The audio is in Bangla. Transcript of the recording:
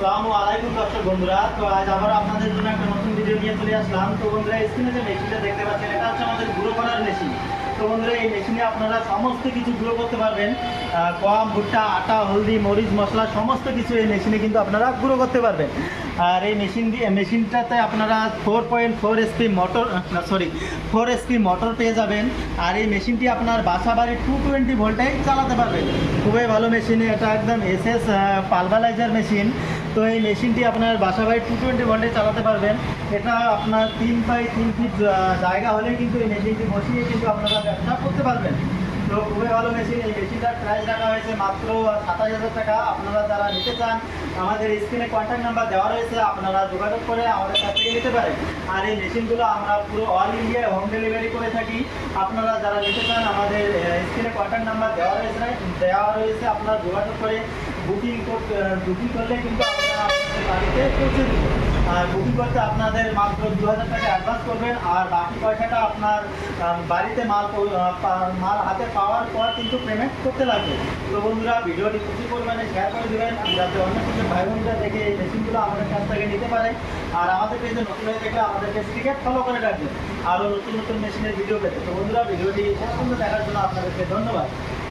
আসসালামু আলাইকুম দর্শক বন্ধুরা। তো আজ আবার আপনাদের জন্য একটা নতুন ভিডিও নিয়ে চলে আসলাম। তো বন্ধুরা, স্ক্রিনে যে মেশিনটা দেখতে পাচ্ছেন, এটা হচ্ছে আমাদের গুঁড়ো করার মেশিন। তো বন্ধুরা, এই মেশিনে আপনারা সমস্ত কিছু গুঁড়ো করতে পারবেন। গম, ভুট্টা, আটা, হলদি, মরিচ, মশলা সমস্ত কিছু এই মেশিনে কিন্তু আপনারা গুঁড়ো করতে পারবেন। আর এই মেশিনটাতে আপনারা 4.4 এসপি মোটর 4 এসপি মোটর পেয়ে যাবেন। আর এই মেশিনটি আপনার বাসা বাড়ি 220 ভোল্টে চালাতে পারবেন। খুবই ভালো মেশিন, এটা একদম এসএস পালভারাইজার মেশিন। তো এই মেশিনটি আপনার বাসা বাড়ি 220 ভোল্টে চালাতে পারবেন। এটা আপনার 3x3 ফিট জায়গা হলে কিন্তু এই মেশিনটি বসিয়ে কিন্তু আপনারা ব্যবসা করতে পারবেন। তো খুবই ভালো মেশিন। এই মেশিনটার প্রাইস রাখা হয়েছে মাত্র 27,000 টাকা। আপনারা যারা নিতে চান, আমাদের স্ক্রিনে কন্ট্যাক্ট নাম্বার দেওয়া রয়েছে, আপনারা যোগাযোগ করে আমাদের কাছ থেকে নিতে পারেন। আর এই মেশিনগুলো আমরা পুরো অল ইন্ডিয়ায় হোম ডেলিভারি করে থাকি। আপনারা যারা নিতে চান, আমাদের স্ক্রিনে কন্ট্যাক্ট নাম্বার দেওয়া রয়েছে, আপনারা যোগাযোগ করে বুকিং করলে কিন্তু আপনারা আপনাদের বাড়িতে পৌঁছে দেবেন। আর বুকিং করতে আপনাদের মাত্র 2,000 টাকা অ্যাডভান্স করবেন, আর বাকি পয়সাটা আপনার বাড়িতে মাল হাতে পাওয়ার পর কিন্তু পেমেন্ট করতে লাগবে। তো বন্ধুরা, ভিডিওটি প্রচুর পরিমাণে শেয়ার করে দেবেন, যাতে অন্য কিছু ভাই বোনরা দেখে এই মেশিনগুলো আমাদের কাছ থেকে নিতে পারে। আর আমাদের পেজে নতুন হয়ে থাকলে আমাদের পেজটিকে ফলো করে রাখবেন আরও নতুন নতুন মেশিনের ভিডিও পেতে। তো বন্ধুরা, ভিডিওটি শেষ পর্যন্ত দেখার জন্য আপনাদেরকে ধন্যবাদ।